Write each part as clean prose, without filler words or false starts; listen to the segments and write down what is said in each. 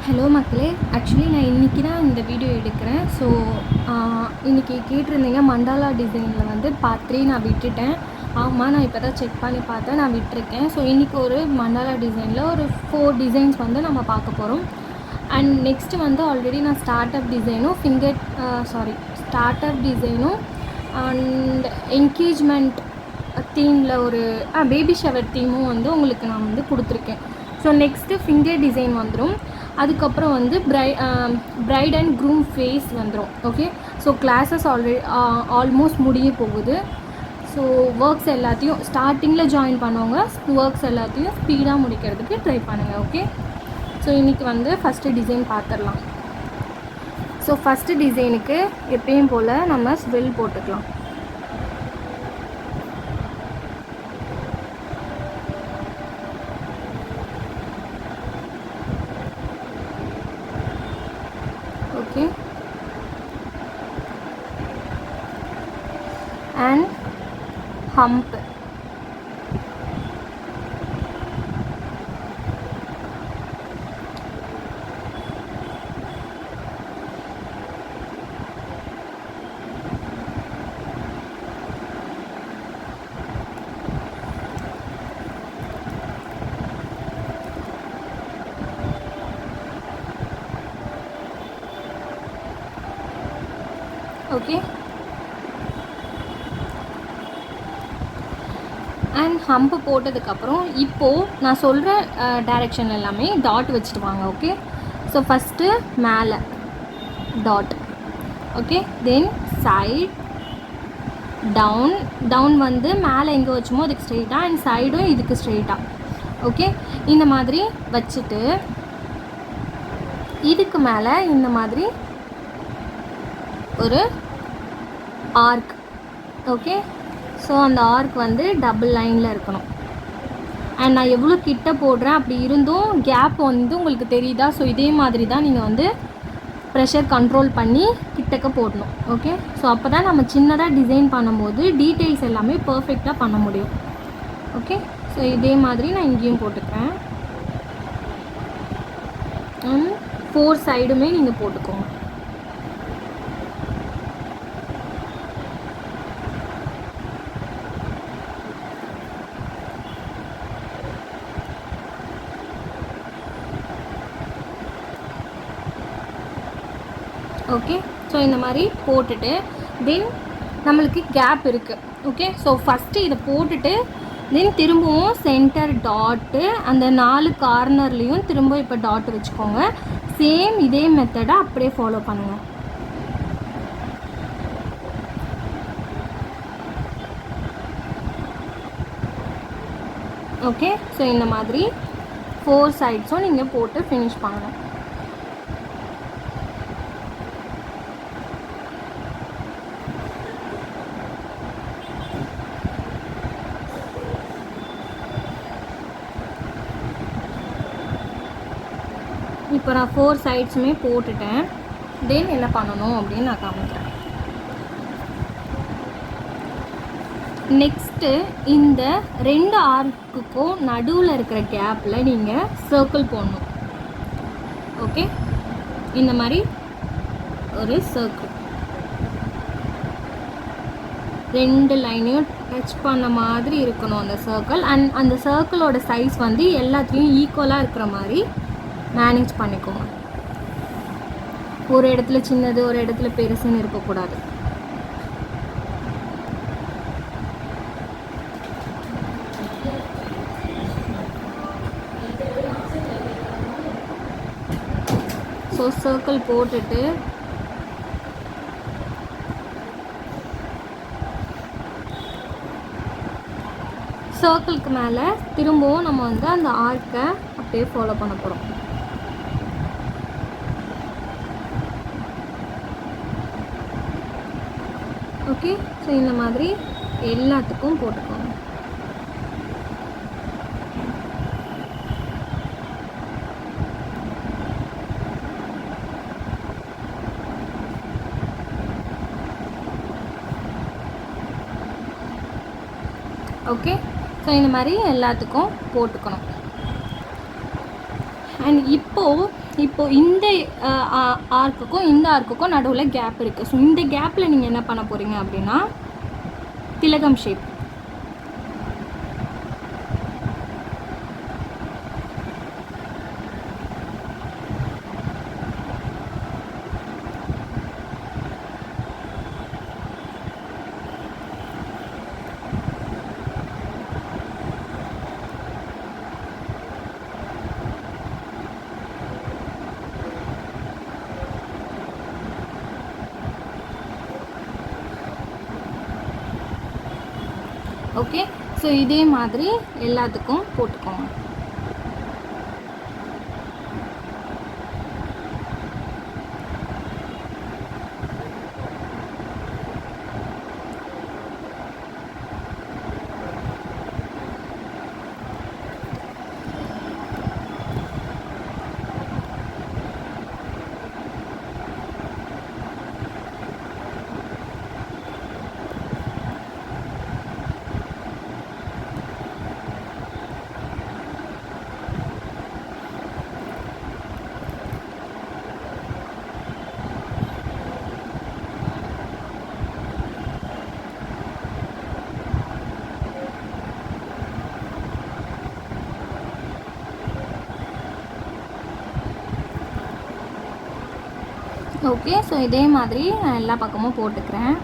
Hello மக்களே, actually நான் இன்றைக்கி தான் இந்த வீடியோ எடுக்கிறேன். ஸோ இன்றைக்கி கேட்டிருந்தீங்க மண்டாலா டிசைனில் வந்து பார்ட் 3 நான் விட்டுட்டேன். ஆமாம், நான் இப்போ தான் செக் பண்ணி பார்த்தேன், நான் விட்டுருக்கேன். ஸோ இன்றைக்கி ஒரு மண்டாலா டிசைனில் ஒரு 4 டிசைன்ஸ் வந்து நம்ம பார்க்க போகிறோம். அண்ட் நெக்ஸ்ட்டு வந்து ஆல்ரெடி நான் ஸ்டார்ட் அப் டிசைனும் அண்ட் என்கேஜ்மெண்ட் தீமில் ஒரு பேபி ஷவர் தீமும் வந்து உங்களுக்கு நான் வந்து கொடுத்துருக்கேன். ஸோ நெக்ஸ்ட்டு ஃபிங்கர் டிசைன் வந்துடும். அதுக்கப்புறம் வந்து பிரைட் அண்ட் க்ரூம் ஃபேஸ் வந்துடும். ஓகே, ஸோ கிளாஸஸ் ஆல்மோஸ்ட் முடிய போகுது. ஸோ ஒர்க்ஸ் எல்லாத்தையும் ஸ்டார்டிங்கில் ஜாயின் பண்ணவங்க ஒர்க்ஸ் எல்லாத்தையும் ஸ்பீடாக முடிக்கிறதுக்கு ட்ரை பண்ணுங்கள். ஓகே, ஸோ இன்றைக்கி வந்து ஃபஸ்ட்டு டிசைன் பார்த்துடலாம். ஸோ ஃபஸ்ட்டு டிசைனுக்கு எப்பயும் போல் நம்ம ஸ்வெல் போட்டுக்கலாம். Okay, and hump. Okay, and hump போட்டதுக்கப்புறம் இப்போது நான் சொல்கிற டைரெக்ஷன் எல்லாமே டாட் வச்சுட்டு வாங்க. ஓகே, ஸோ ஃபஸ்ட்டு மேலே dot. Okay, then side down வந்து மேலே எங்கே வச்சுமோ அதுக்கு ஸ்ட்ரெயிட்டாக, அண்ட் சைடும் இதுக்கு ஸ்ட்ரெயிட்டாக. ஓகே, இந்த மாதிரி வச்சுட்டு இதுக்கு மேலே இந்த மாதிரி ஒரு ஆர்க். ஓகே, ஸோ அந்த ஆர்க் வந்து டபுள் லைனில் இருக்கணும். அண்ட் நான் எவ்வளோ கிட்ட போடுறேன் அப்படி இருந்தும் கேப் வந்து உங்களுக்கு தெரியுதா? ஸோ இதே மாதிரி தான் நீங்கள் வந்து ப்ரெஷர் கண்ட்ரோல் பண்ணி கிட்டக்க போடணும். ஓகே, ஸோ அப்போ தான் நம்ம சின்னதாக டிசைன் பண்ணும்போது டீட்டெயில்ஸ் எல்லாமே பர்ஃபெக்டாக பண்ண முடியும். ஓகே, ஸோ இதே மாதிரி நான் இங்கேயும் போட்டுக்கிறேன். 4 சைடுமே நீங்கள் போட்டுக்கோங்க. ஓகே, ஸோ இந்த மாதிரி போட்டுட்டு தென் நம்மளுக்கு கேப் இருக்குது. ஓகே, ஸோ ஃபஸ்ட்டு இதை போட்டுட்டு தென் திரும்பவும் சென்டர் டாட்டு அந்த 4 கார்னர்லேயும் திரும்ப இப்போ டாட் வச்சுக்கோங்க. சேம் இதே மெத்தடை அப்படியே ஃபாலோ பண்ணுங்கள். ஓகே, ஸோ இந்த மாதிரி 4 சைட்ஸும் நீங்கள் போட்டு ஃபினிஷ் பண்ணணும். இப்போ நான் 4 சைட்ஸுமே போட்டுட்டேன். தென் என்ன பண்ணணும் அப்படின்னு நான் காமிக்கிறேன். நெக்ஸ்ட்டு இந்த 2 ஆர்க்குக்கும் நடுவில் இருக்கிற கேப்பில் நீங்கள் சர்க்கிள் போடணும். ஓகே, இந்த மாதிரி ஒரு சர்க்கிள் 2 லைனையும் டச் பண்ண மாதிரி இருக்கணும் அந்த சர்க்கிள். அண்ட் அந்த சர்க்கிளோட சைஸ் வந்து எல்லாத்துலேயும் ஈக்குவலாக இருக்கிற மாதிரி மேனேஜ் பண்ணிக்கோங்க. ஒரு இடத்துல சின்னது ஒரு இடத்துல பெருசுன்னு இருக்கக்கூடாது. ஸோ சர்க்கிள் போட்டுட்டு சர்க்கிளுக்கு மேலே திரும்பவும் நம்ம வந்து அந்த ஆர்க்கை அப்படியே ஃபாலோ பண்ண போகிறோம். ஓகே, ஸோ இந்த மாதிரி எல்லாத்துக்கும் போட்டுக்கோங்க. ஓகே, ஸோ இந்த மாதிரி எல்லாத்துக்கும் போட்டுக்கணும். அண்ட் இப்போது இப்போது இந்த ஆர்க்குக்கும் இந்த ஆர்க்குக்கும் நடுவில் கேப் இருக்குது. ஸோ இந்த கேப்பில் நீங்கள் என்ன பண்ண போகிறீங்க அப்படின்னா திலகம் ஷேப். ஓகே, ஸோ இதே மாதிரி எல்லாத்துக்கும் போட்டுக்கோங்க. ஓகே, ஸோ இதே மாதிரி நான் எல்லா பக்கமும் போட்டுக்கிறேன்.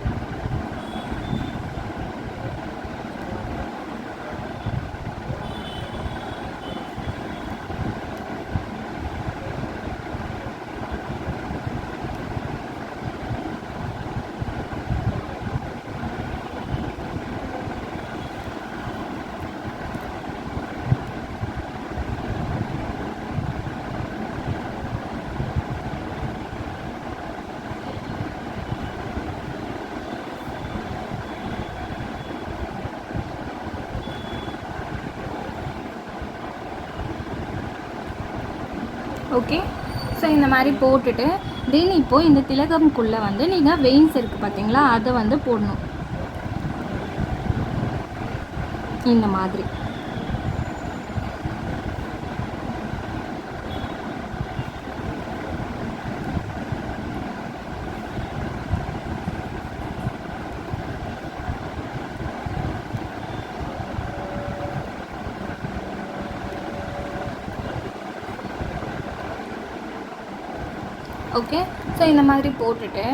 ஓகே, ஸோ இந்த மாதிரி போட்டுட்டு தென் இப்போது இந்த திலகம்குள்ளே வந்து நீங்கள் வெயின்ஸ் இருக்குது பார்த்தீங்களா, அதை வந்து போடணும் இந்த மாதிரி. ஓகே, ஸோ இந்த மாதிரி போட்டுட்டு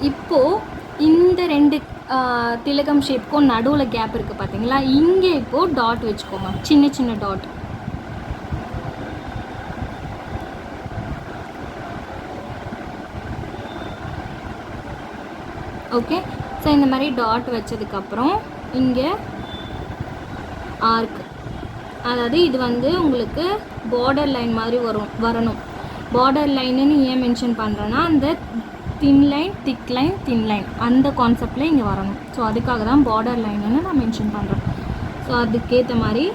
இப்போது இந்த ரெண்டு திலகம் ஷேப்புக்கும் நடுவில் கேப் இருக்குது பார்த்தீங்களா, இங்கே இப்போது டாட் வச்சுக்கோங்க, சின்ன சின்ன டாட். ஓகே, ஸோ இந்த மாதிரி டாட் வச்சதுக்கப்புறம் இங்கே ஆர்க், அதாவது இது வந்து உங்களுக்கு பார்டர் லைன் மாதிரி வரணும். பார்டர் லைனுன்னு ஏன் மென்ஷன் பண்ணுறேன்னா அந்த thin line thick line thin line அந்த கான்செப்டில் இங்கே வரணும். ஸோ அதுக்காக தான் பார்டர் லைனுன்னு நான் மென்ஷன் பண்ணுறேன். ஸோ அதுக்கேற்ற மாதிரி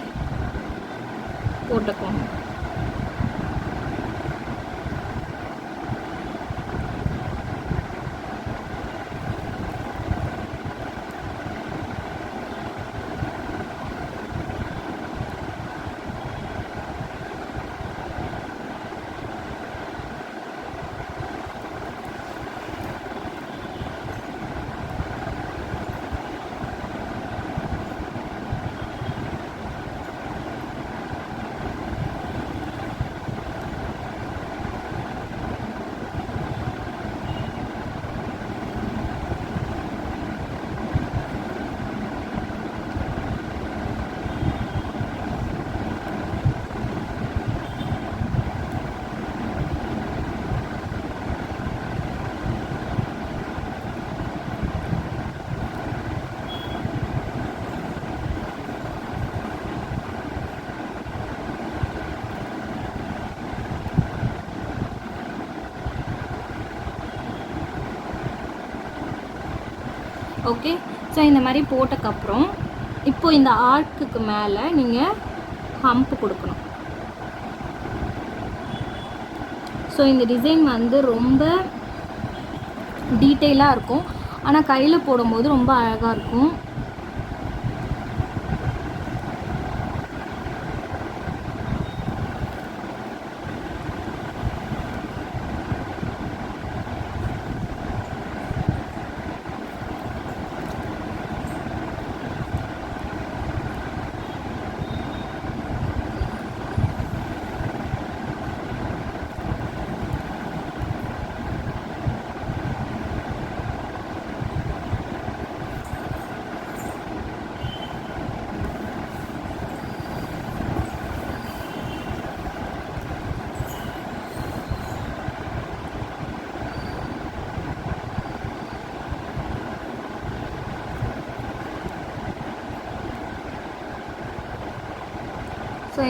போட்டுக்கோங்க. ஓகே, ஸோ இந்த மாதிரி போட்டக்கப்புறம் இப்போ இந்த ஆர்க்குக்கு மேலே நீங்கள் ஹம்ப் கொடுக்கணும். ஸோ இந்த டிசைன் வந்து ரொம்ப டீட்டெயிலாக இருக்கும், ஆனால் கையில் போடும்போது ரொம்ப அழகாக இருக்கும்.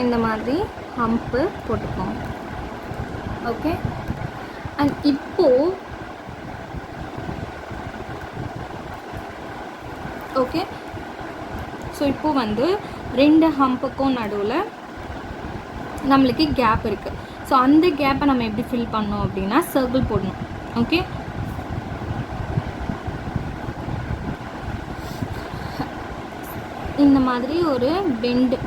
இந்த மாதிரி ஹம்ப்பு போட்டுக்கோங்க. ஓகே, அண்ட் இப்போது ஓகே, ஸோ இப்போது வந்து 2 ஹம்புக்கும் நடுவில் நம்மளுக்கு கேப் இருக்குது. ஸோ அந்த கேப்பை நம்ம எப்படி ஃபில் பண்ணோம் அப்படின்னா சர்க்கிள் போடணும். ஓகே, இந்த மாதிரி ஒரு பெண்டு,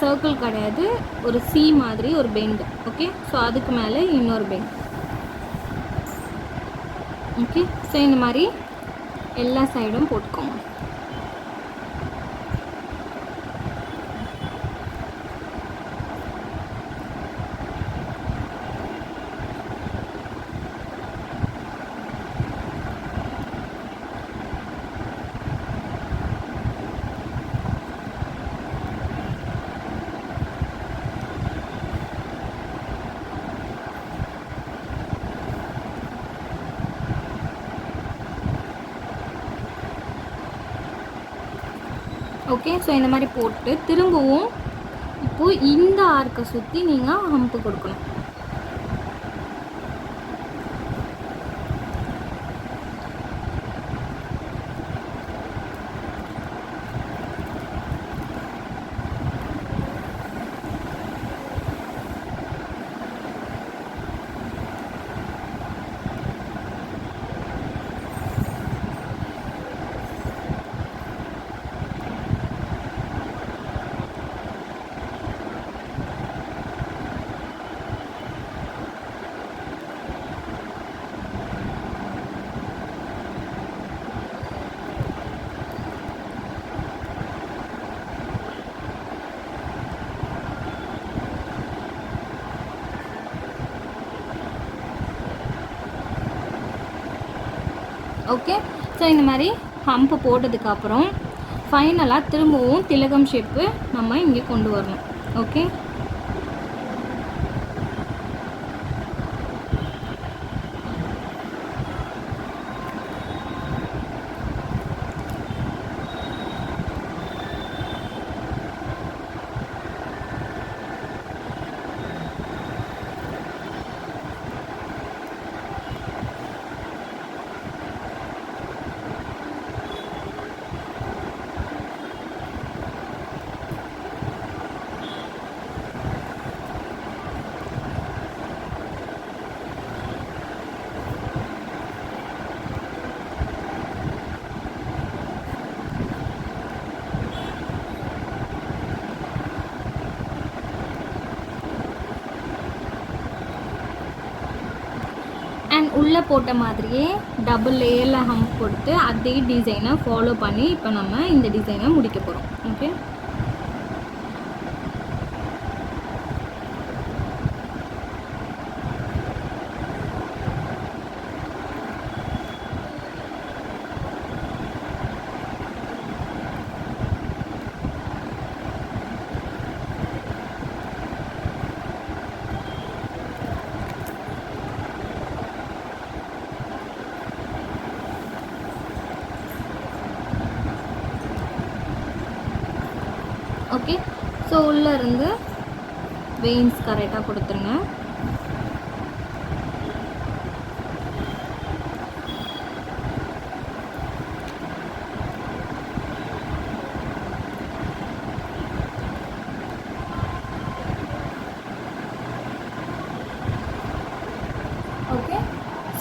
சர்க்கிள் கிடையாது, ஒரு சி மாதிரி ஒரு பெண்டு. ஓகே, ஸோ அதுக்கு மேலே இன்னொரு பெண்ட். ஓகே, ஸோ இந்த மாதிரி எல்லா சைடும் போட்டுக்கோங்க. ஓகே, ஸோ இந்த மாதிரி போட்டு திரும்பவும் இப்போது இந்த ஆர்க்கை சுற்றி நீங்கள் ஹம்பு கொடுக்கணும். ஓகே, ஸோ இந்த மாதிரி ஹம்பு போட்டதுக்கப்புறம் ஃபைனலாக திரும்பவும் திலகம் ஷேப்பு நம்ம இங்கே கொண்டு வரணும். ஓகே, அண்ட் உள்ளே போட்ட மாதிரியே டபுள் லேயரில் ஹம்ப் கொடுத்து அதே டிசைனை ஃபாலோ பண்ணி இப்போ நம்ம இந்த டிசைனை முடிக்க போகிறோம். ஓகே, ஓகே, ஸோ உள்ளே இருந்து வெயின்ஸ் கரெக்டாக கொடுத்துருங்க. ஓகே,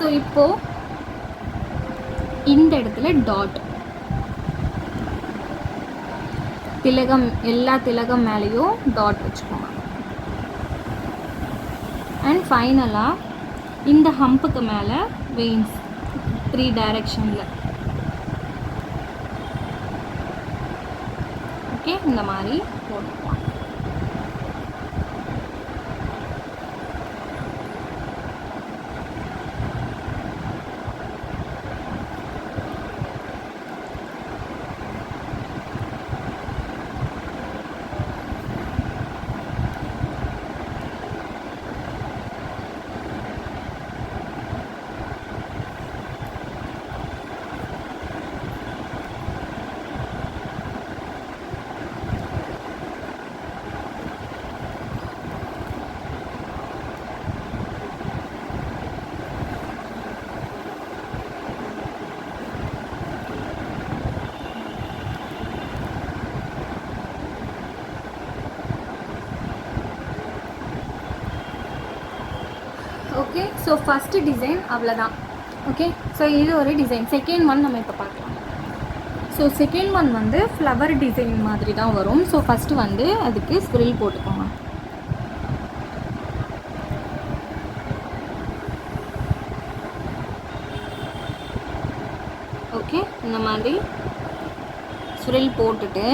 ஸோ இப்போது இந்த இடத்துல டாட் திலகம், எல்லா திலகம் மேலேயும் டாட் வச்சுக்கோங்க. அண்ட் ஃபைனலாக இந்த ஹம்புக்கு மேலே வெயின்ஸ் 3 டைரெக்ஷனில். ஓகே, இந்த மாதிரி போட்டுக்கலாம். ஓகே, ஸோ ஃபஸ்ட்டு டிசைன் அவ்வளோதான். ஓகே, ஸோ இது ஒரு டிசைன். செகண்ட் ஒன் நம்ம இப்போ பார்க்கலாம். ஸோ செகண்ட் ஒன் வந்து ஃப்ளவர் டிசைன் மாதிரி தான் வரும். ஸோ ஃபஸ்ட்டு வந்து அதுக்கு ஸ்ப்ரில் போட்டுக்கோங்க. ஓகே, இந்த மாதிரி ஸ்ப்ரில் போட்டுட்டு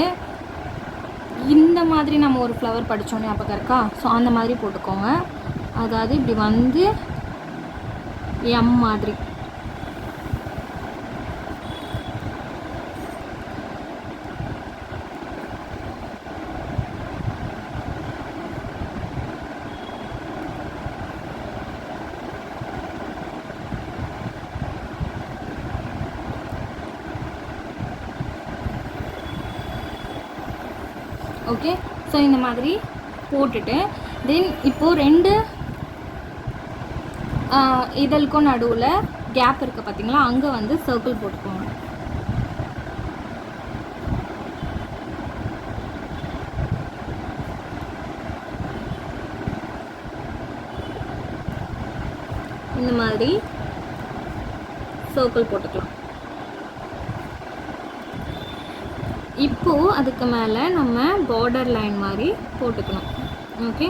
இந்த மாதிரி நம்ம ஒரு ஃப்ளவர் படித்தோன்னே அப்போ இருக்கா, ஸோ அந்த மாதிரி போட்டுக்கோங்க. அதாவது இப்படி வந்து எம் மாதிரி. ஓகே, ஸோ இந்த மாதிரி போட்டுட்டு தென் இப்போது 2 இதழுக்கும் நடுவில் கேப் இருக்குது பார்த்தீங்களா, அங்கே வந்து சர்க்கிள் போட்டுக்கோங்க. இந்த மாதிரி சர்க்கிள் போட்டுக்கலாம். இப்போது அதுக்கு மேலே நம்ம பார்டர் லைன் மாதிரி போட்டுக்கணும். ஓகே,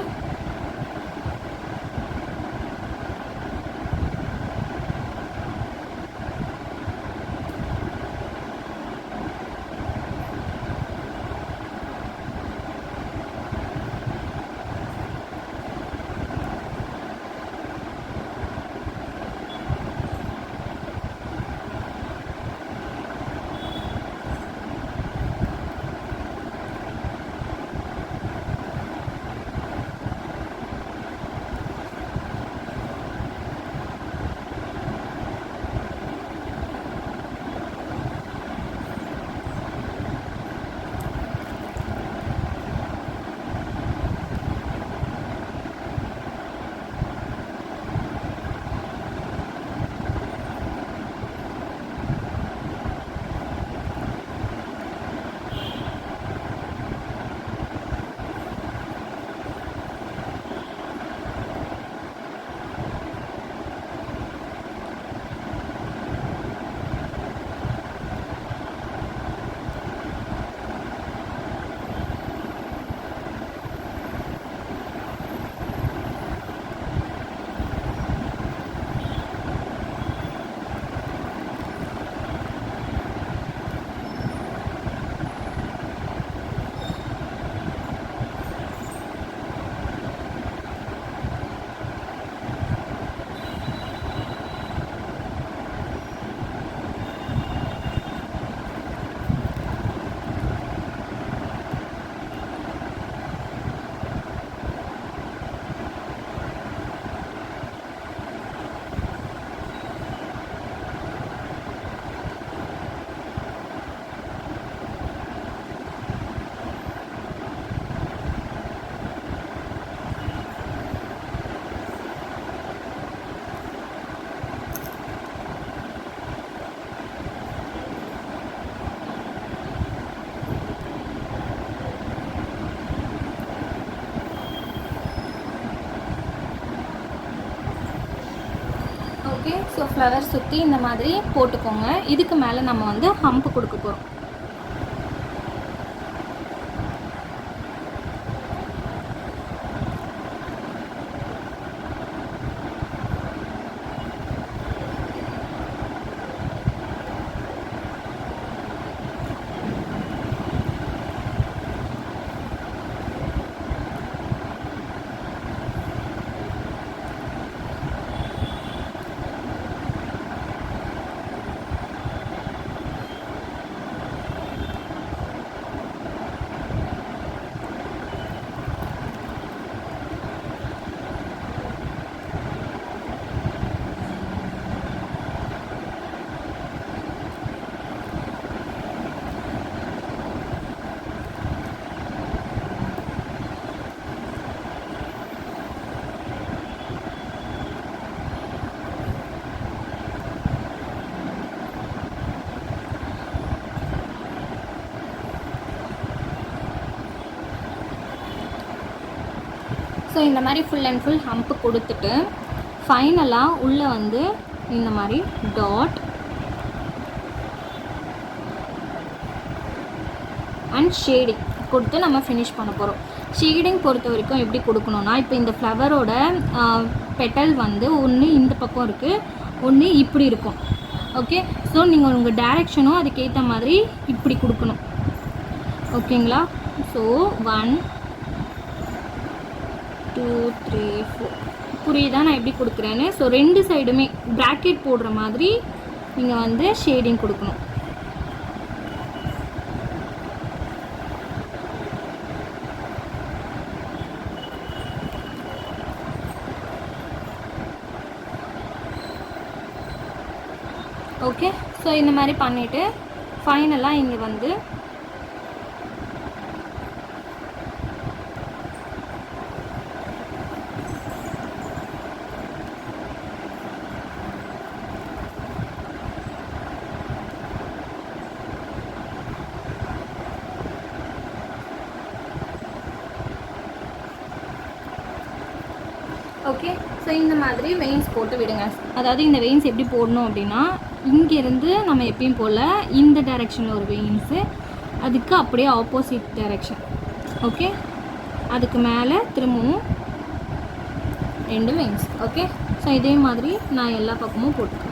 ஓகே, ஸோ ஃப்ளவர் சுற்றி இந்த மாதிரி போட்டுக்கோங்க. இதுக்கு மேலே நம்ம வந்து ஹம்ப் கொடுக்க போகிறோம். ஸோ இந்த மாதிரி ஃபுல் அண்ட் ஃபுல் ஹம்ப்பு கொடுத்துட்டு ஃபைனலாக உள்ளே வந்து இந்த மாதிரி டாட் அண்ட் ஷேடிங் கொடுத்து நம்ம ஃபினிஷ் பண்ண போகிறோம். ஷேடிங் பொறுத்த வரைக்கும் எப்படி கொடுக்கணுன்னா, இப்போ இந்த ஃப்ளவரோட பெட்டல் வந்து ஒன்று இந்த பக்கம் இருக்குது, ஒன்று இப்படி இருக்கும். ஓகே, ஸோ நீங்கள் உங்கள் டைரெக்ஷனும் அதுக்கேற்ற மாதிரி இப்படி கொடுக்கணும். ஓகேங்களா? ஸோ 1 2 3 4 புரியுதா நான் எப்படி கொடுக்குறேன்னு? ஸோ 2 சைடுமே ப்ராக்கெட் போடுற மாதிரி நீங்கள் வந்து ஷேடிங் கொடுக்கணும். ஓகே, ஸோ இந்த மாதிரி பண்ணிவிட்டு ஃபைனலாக இங்கே வந்து ஓகே, ஸோ இந்த மாதிரி வெயின்ஸ் போட்டு விடுங்க. அதாவது இந்த வெயின்ஸ் எப்படி போடணும் அப்படின்னா, இங்கேருந்து நம்ம எப்பயும் போல் இந்த டைரெக்ஷனில் ஒரு வெயின்ஸு, அதுக்கு அப்படியே ஆப்போசிட் டைரெக்ஷன். ஓகே, அதுக்கு மேலே திரும்பவும் 2 வெயின்ஸ். ஓகே, ஸோ இதே மாதிரி நான் எல்லா பக்கமும் போட்டுக்கிறேன்.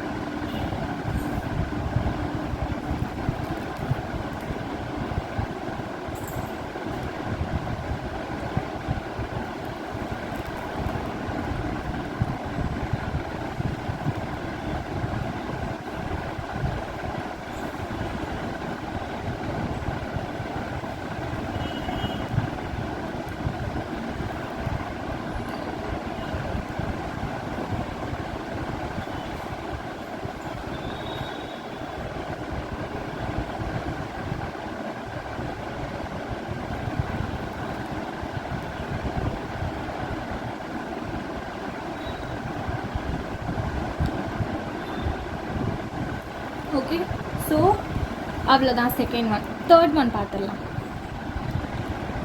ஓகே, ஸோ அவ்வளோதான் செகண்ட் ஒன். தேர்ட் ஒன் பார்த்துடலாம்.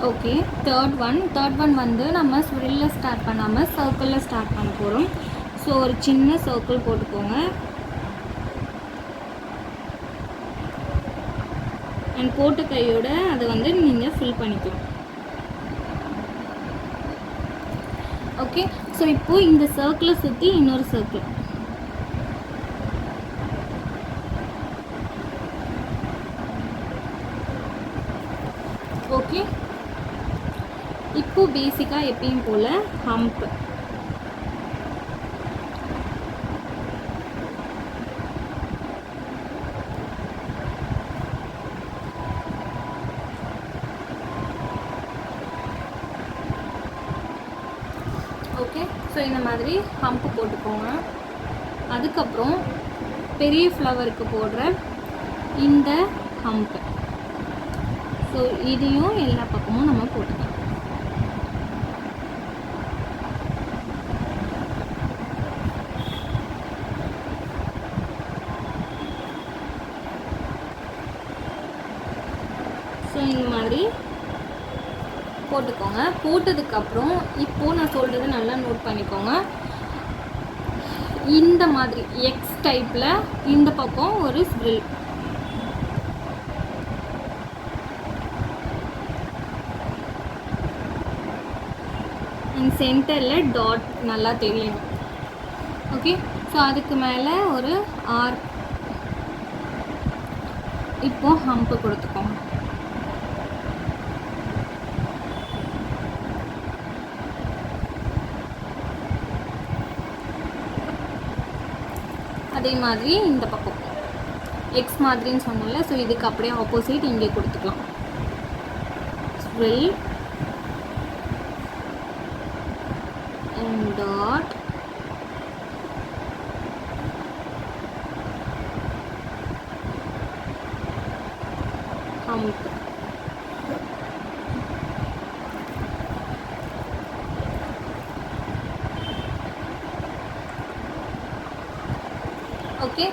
ஓகே, தேர்ட் ஒன் வந்து நம்ம ஸ்விரில்ல ஸ்டார்ட் பண்ணாமல் சர்க்கிளில் ஸ்டார்ட் பண்ண போகிறோம். ஸோ ஒரு சின்ன சர்க்கிள் போட்டுக்கோங்க. அண்ட் போட்ட கையோட அதை வந்து நீங்கள் ஃபில் பண்ணிக்கலாம். ஓகே, ஸோ இப்போது இந்த சர்க்கிளை சுற்றி இன்னொரு சர்க்கிள். ஓகே, இப்போ பேசிக்காக எப்பயும் போல் ஹம்ப். ஓகே, ஸோ இந்த மாதிரி ஹம்ப் போட்டுக்கோங்க. அதுக்கப்புறம் பெரிய ஃப்ளவருக்கு போடுற இந்த ஹம்ப். ஸோ இதையும் எல்லா பக்கமும் நம்ம போட்டுக்கலாம். ஸோ இந்த மாதிரி போட்டுக்கோங்க. போட்டதுக்கப்புறம் இப்போது நான் சொல்கிறது நல்லா நோட் பண்ணிக்கோங்க. இந்த மாதிரி எக்ஸ் டைப்பில் இந்த பக்கம் ஒரு ஸ்ப்ரில். சென்டரில் டாட் நல்லா தெரியும். ஓகே, ஸோ அதுக்கு மேலே ஒரு ஆர். இப்போது ஹம்ப்பு கொடுத்துக்கோங்க. அதே மாதிரி இந்த பக்கம் எக்ஸ் மாதிரின்னு சொன்னால, ஸோ இதுக்கு அப்படியே ஆப்போசிட் இங்கே கொடுத்துக்கலாம். ஸ்ப்ரில் dot hump. Okay,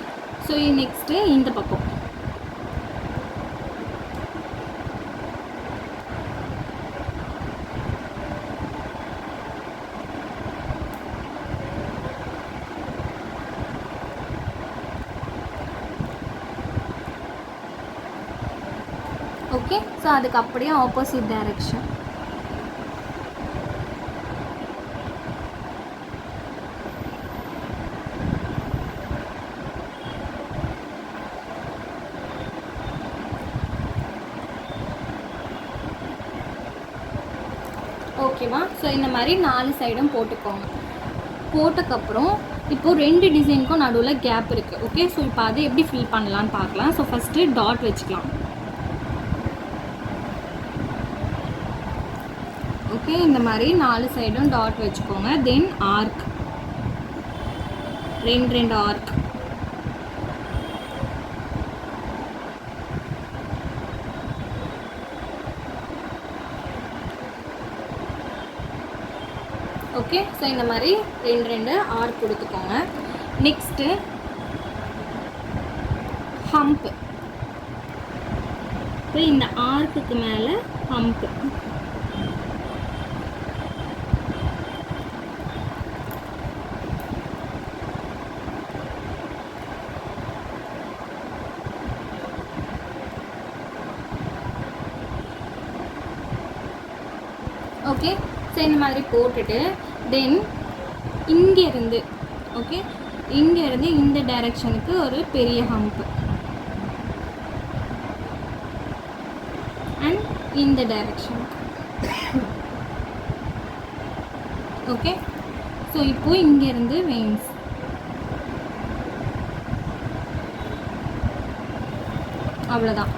so next இந்த பக்கம் ஓகே. ஸோ அதுக்கு அப்படியே ஆப்போசிட் டைரெக்ஷன். ஓகேவா? ஸோ இந்த மாதிரி 4 சைடும் போட்டுக்கோங்க. போட்டதுக்கப்புறம் இப்போது 2 டிசைனுக்கும் நடுவில் கேப் இருக்குது. ஓகே. ஸோ இப்போ அதை எப்படி ஃபில் பண்ணலான்னு பார்க்கலாம். ஸோ ஃபஸ்ட்டு டாட் வச்சுக்கலாம். ஓகே. இந்த மாதிரி 4 சைடும் டாட் வச்சுக்கோங்க. தென் ஆர்க், 2 ஆர்க். ஓகே. ஸோ இந்த மாதிரி 2 ஆர்க் கொடுத்துக்கோங்க. Next hump. இப்போ இந்த ஆர்க்குக்கு மேலே ஹம்ப். ஓகே. ஸோ இந்த மாதிரி போட்டுட்டு தென் இங்கேருந்து ஓகே இங்கேருந்து இந்த டைரெக்ஷனுக்கு ஒரு பெரிய ஹம்ப் அண்ட் இந்த டைரெக்ஷனுக்கு. ஓகே. ஸோ இப்போது இங்கேருந்து வெயின்ஸ். அவ்வளோதான்.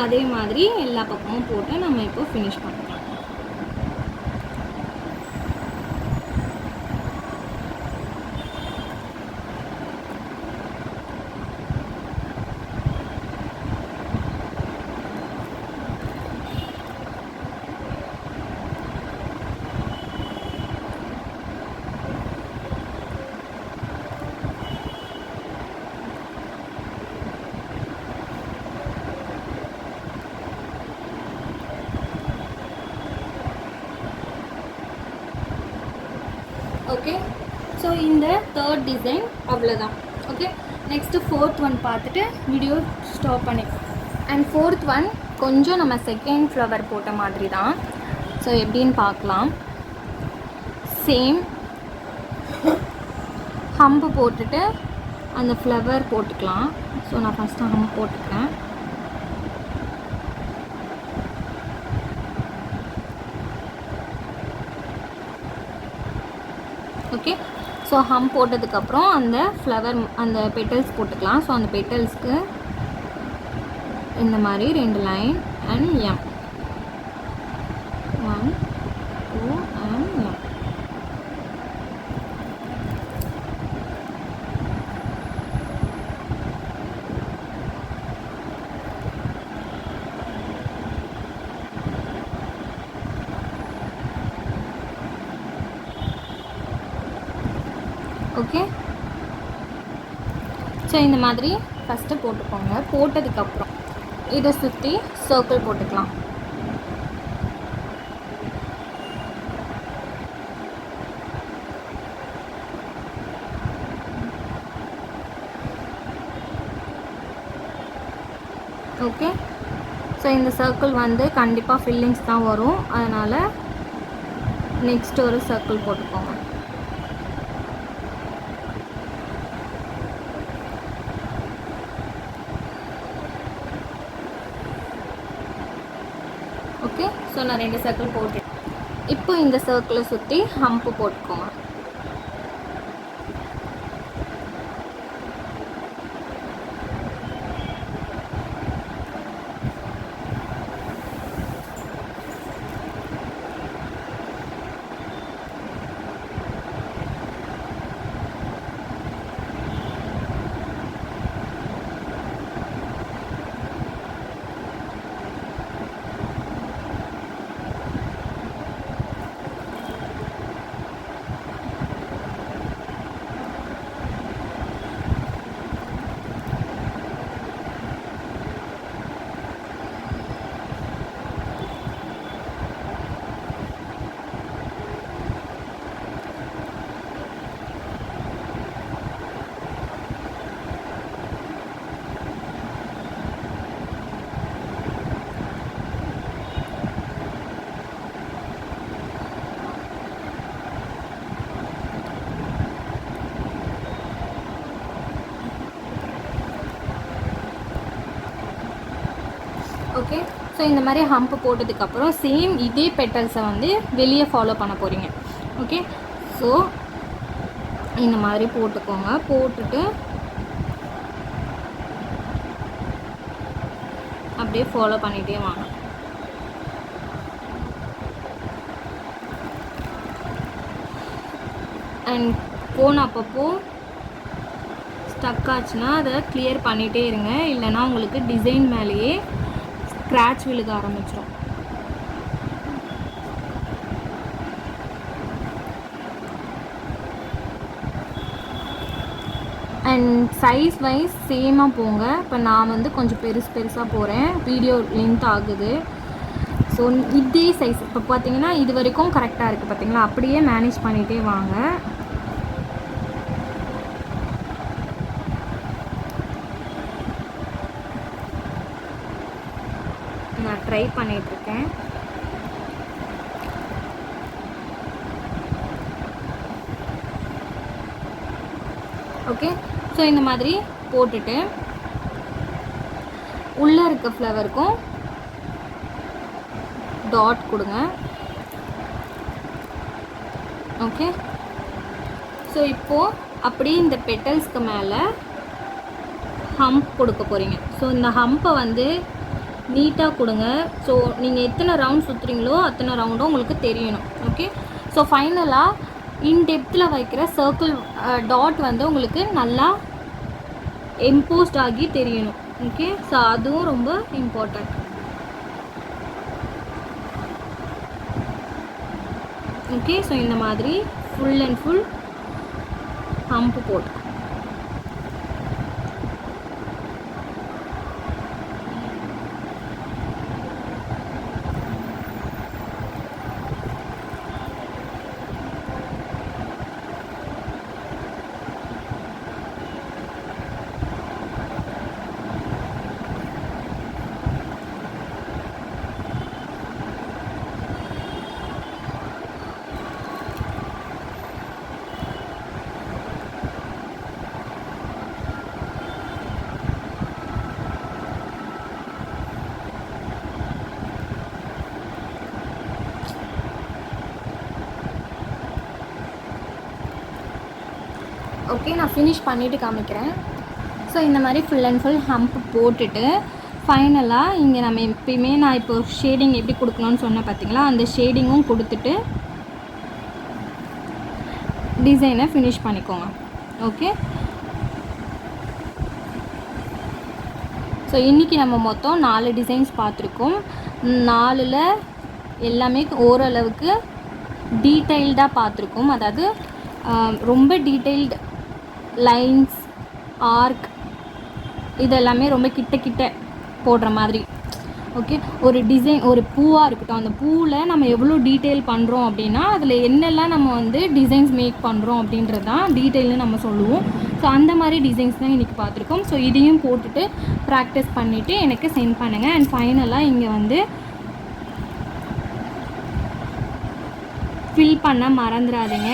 அதே மாதிரி எல்லா பக்கமும் போட்டு நம்ம இப்போ ஃபினிஷ் பண்ணிக்கலாம். ஓகே. ஸோ இந்த 3rd டிசைன் அவ்வளோதான். ஓகே. நெக்ஸ்ட்டு 4th ஒன் பார்த்துட்டு வீடியோ ஸ்டாப் பண்ணிக்கலாம். அண்ட் 4th ஒன் கொஞ்சம் நம்ம செகண்ட் ஃப்ளவர் போட்ட மாதிரி தான். ஸோ எப்படின்னு பார்க்கலாம். சேம் ஹம்பு போட்டுட்டு அந்த ஃப்ளவர் போட்டுக்கலாம். ஸோ நான் ஃபஸ்ட்டு ஹம்ப் போட்டுக்கிறேன். ஓகே. ஸோ ஹம் போட்டதுக்கப்புறம் அந்த ஃப்ளவர் அந்த பெட்டல்ஸ் போட்டுக்கலாம். ஸோ அந்த பெட்டல்ஸ்க்கு இந்த மாதிரி 2 line and M 1 2 and M. Okay. So இந்த மாதிரி ஃபஸ்ட்டு போட்டுக்கோங்க. போட்டதுக்கப்புறம் இதை சுற்றி சர்க்கிள் போட்டுக்கலாம். ஓகே. ஸோ இந்த சர்க்கிள் வந்து கண்டிப்பாக ஃபில்லிங்ஸ் தான் வரும். அதனால் நெக்ஸ்ட் ஒரு சர்க்கிள் போட்டுக்கோங்க. ஓகே. ஸோ நான் 2 சர்க்கிள் போட்டுட்டேன். இப்போ இந்த சர்க்கிளை சுற்றி ஹம்ப்பு போட்டுக்கோங்க. ஸோ இந்த மாதிரி ஹம்ப் போட்டதுக்கப்புறம் சேம் இதே பெட்டல்ஸை வந்து வெளியே ஃபாலோ பண்ண போகிறீங்க. ஓகே, ஸோ இந்த மாதிரி போட்டுக்கோங்க. போட்டுட்டு அப்படியே ஃபாலோ பண்ணிகிட்டே வாங்க. அண்ட் ஃபோன் அப்பப்போ ஸ்டக் ஆச்சுன்னா அதை கிளியர் பண்ணிகிட்டே இருங்க, இல்லைனா உங்களுக்கு டிசைன் மேலேயே ஸ்க்ராட்ச் விழுக ஆரம்பிச்சிடும். அண்ட் சைஸ் வைஸ் சேமாக போங்க. இப்போ நான் வந்து கொஞ்சம் பெருசாக போகிறேன், வீடியோ லென்த் ஆகுது. ஸோ இதே சைஸ் இப்போ பார்த்தீங்கன்னா இது வரைக்கும் கரெக்டாக இருக்குது பார்த்தீங்களா, அப்படியே மேனேஜ் பண்ணிகிட்டே வாங்க. நான் ட்ரை பண்ணிகிட்ருக்கேன். ஓகே, ஸோ இந்த மாதிரி போட்டுட்டு உள்ளே இருக்க ஃப்ளவருக்கும் டாட் கொடுங்க. ஓகே, ஸோ இப்போது அப்படியே இந்த பெட்டல்ஸ்க்கு மேலே ஹம்ப் கொடுக்க போகிறீங்க. ஸோ இந்த ஹம்பை வந்து நீட்டாக கொடுங்க. ஸோ நீங்கள் எத்தனை ரவுண்ட் சுற்றுறீங்களோ அத்தனை ரவுண்டும் உங்களுக்கு தெரியணும். ஓகே, ஸோ ஃபைனலாக இன்டெப்த்தில் வைக்கிற சர்க்கிள் டாட் வந்து உங்களுக்கு நல்லா எம்போஸ்ட் ஆகி தெரியணும். ஓகே, ஸோ அதுவும் ரொம்ப இம்பார்ட்டண்ட். ஓகே, ஸோ இந்த மாதிரி ஃபுல் அண்ட் ஃபுல் ஹம்ப் போட்டு ஓகே, நான் ஃபினிஷ் பண்ணிவிட்டு காமிக்கிறேன். ஸோ இந்த மாதிரி ஃபுல் அண்ட் ஃபுல் ஹம்ப் போட்டுட்டு ஃபைனலாக இங்கே நம்ம எப்பயுமே நான் இப்போ ஷேடிங் எப்படி கொடுக்கணும்னு சொன்னேன் பார்த்தீங்களா, அந்த ஷேடிங்கும் கொடுத்துட்டு டிசைனை ஃபினிஷ் பண்ணிக்கோங்க. ஓகே, ஸோ இன்றைக்கி நம்ம மொத்தம் 4 டிசைன்ஸ் பார்த்துருக்கோம். 4ல் எல்லாமே ஓரளவுக்கு டீட்டெயில்டாக பார்த்துருக்கோம். அதாவது ரொம்ப டீட்டெயில்டு லைன்ஸ், ஆர்க் இதெல்லாமே ரொம்ப கிட்ட போடுற மாதிரி. ஓகே, ஒரு டிசைன் ஒரு பூவாக இருக்கட்டும், அந்த பூவில் நம்ம எவ்வளோ டீட்டெயில் பண்ணுறோம் அப்படின்னா அதில் என்னெல்லாம் நம்ம வந்து டிசைன்ஸ் மேக் பண்ணுறோம் அப்படின்றது தான் டீட்டெயில்னு நம்ம சொல்லுவோம். ஸோ அந்த மாதிரி டிசைன்ஸ் தான் இன்றைக்கி பார்த்துருக்கோம். ஸோ இதையும் போட்டுட்டு ப்ராக்டிஸ் பண்ணிவிட்டு எனக்கு சென்ட் பண்ணுங்கள். அண்ட் ஃபைனலாக இங்கே வந்து ஃபில் பண்ண மறந்துடாதீங்க.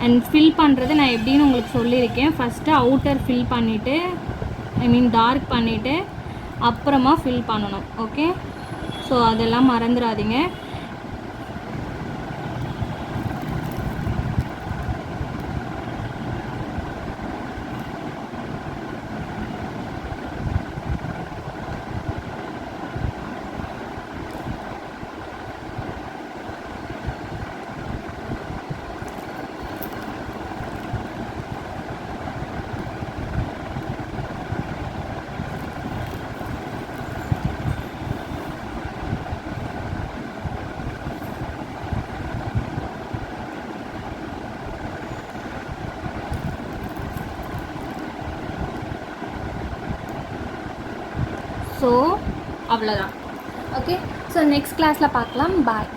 அண்ட் ஃபில் பண்ணுறது நான் எப்படின்னு உங்களுக்கு சொல்லியிருக்கேன். ஃபஸ்ட்டு அவுட்டர் ஃபில் பண்ணிவிட்டு டார்க் பண்ணிவிட்டு அப்புறமா ஃபில் பண்ணணும். ஓகே, ஸோ அதெல்லாம் மறந்துடாதீங்க. ஸோ அவ்வளோதான். ஓகே, ஸோ நெக்ஸ்ட் கிளாஸில் பார்க்கலாம். பாய்.